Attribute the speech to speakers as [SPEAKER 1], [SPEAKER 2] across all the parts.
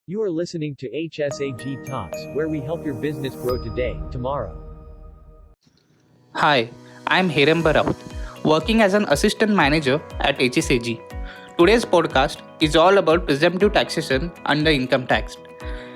[SPEAKER 1] You are listening to HSAG Talks, where we help your business grow today, tomorrow.
[SPEAKER 2] Hi, I'm Heremba Raut, working as an assistant manager at HSAG. Today's podcast is all about presumptive taxation under income tax.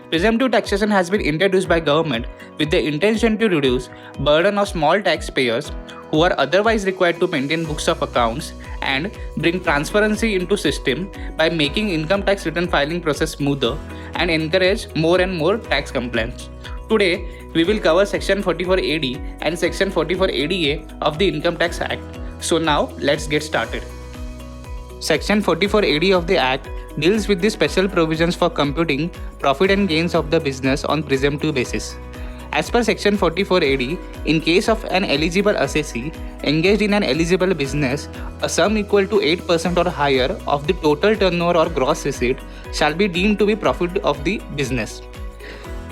[SPEAKER 2] Presumptive taxation has been introduced by government with the intention to reduce burden of small taxpayers who are otherwise required to maintain books of accounts and bring transparency into system by making income tax return filing process smoother and encourage more and more tax compliance. Today, we will cover Section 44AD and Section 44ADA of the Income Tax Act. So now, let's get started. Section 44AD of the Act deals with the special provisions for computing profit and gains of the business on presumptive basis. As per Section 44AD, in case of an eligible assessee engaged in an eligible business, a sum equal to 8% or higher of the total turnover or gross receipt shall be deemed to be profit of the business.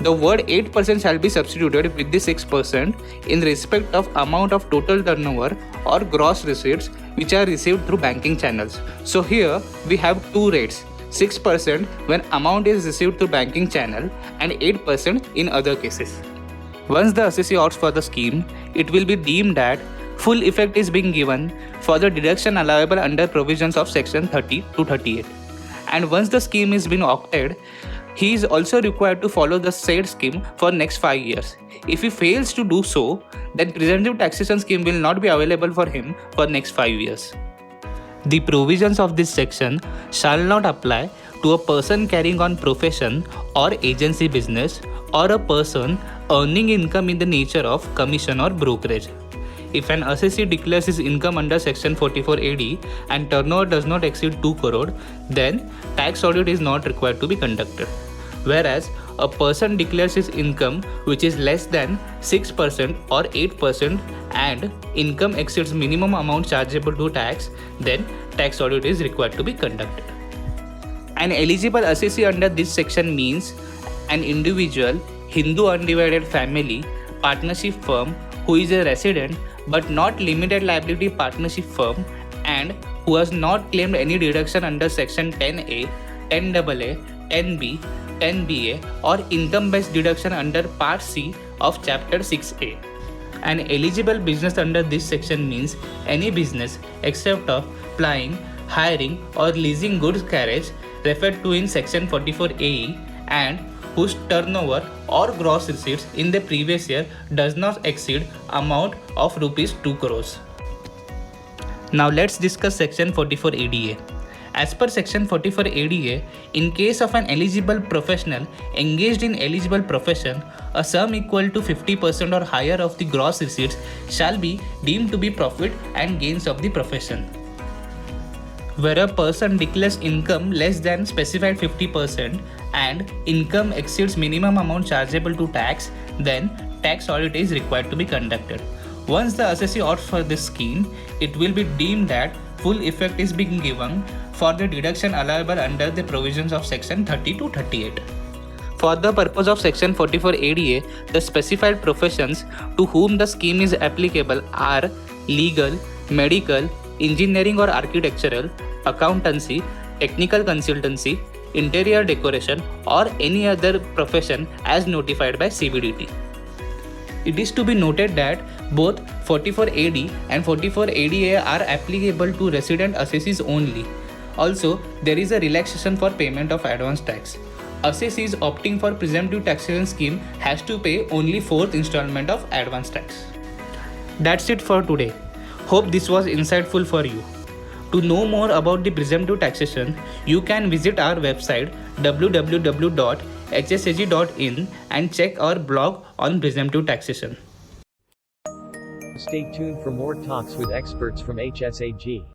[SPEAKER 2] The word 8% shall be substituted with the 6% in respect of amount of total turnover or gross receipts which are received through banking channels. So here we have two rates, 6% when amount is received through banking channel and 8% in other cases. Once the assessee opts for the scheme, it will be deemed that full effect is being given for the deduction allowable under provisions of section 30 to 38. And once the scheme is being opted, he is also required to follow the said scheme for next 5 years. If he fails to do so, then presumptive taxation scheme will not be available for him for next 5 years. The provisions of this section shall not apply to a person carrying on profession or agency business or a person earning income in the nature of commission or brokerage. If an assessee declares his income under Section 44AD and turnover does not exceed 2 crore, then tax audit is not required to be conducted. Whereas a person declares his income which is less than 6% or 8% and income exceeds minimum amount chargeable to tax, then tax audit is required to be conducted. An eligible assessee under this section means an individual, Hindu undivided family, partnership firm who is a resident but not limited liability partnership firm and who has not claimed any deduction under Section 10A, 10AA, 10B, 10BA or income-based deduction under Part C of Chapter 6A. An eligible business under this section means any business except of plying, hiring or leasing goods carriage referred to in Section 44AE and whose turnover or gross receipts in the previous year does not exceed amount of rupees 2 crores. Now let's discuss Section 44ADA. As per Section 44ADA, in case of an eligible professional engaged in eligible profession, a sum equal to 50% or higher of the gross receipts shall be deemed to be profit and gains of the profession. Where a person declares income less than specified 50% and income exceeds minimum amount chargeable to tax, then tax audit is required to be conducted. Once the assessee opts for this scheme, it will be deemed that full effect is being given for the deduction allowable under the provisions of Section 30 to 38. For the purpose of Section 44ADA, the specified professions to whom the scheme is applicable are legal, medical, engineering or architectural, accountancy, technical consultancy, interior decoration or any other profession as notified by CBDT. It is to be noted that both 44AD and 44ADA are applicable to resident assessees only. Also, there is a relaxation for payment of advance tax. Assessees opting for presumptive taxation scheme has to pay only 4th installment of advance tax. That's it for today. Hope this was insightful for you. To know more about the presumptive taxation, you can visit our website www.hsag.in and check our blog on presumptive taxation.
[SPEAKER 1] Stay tuned for more talks with experts from HSAG.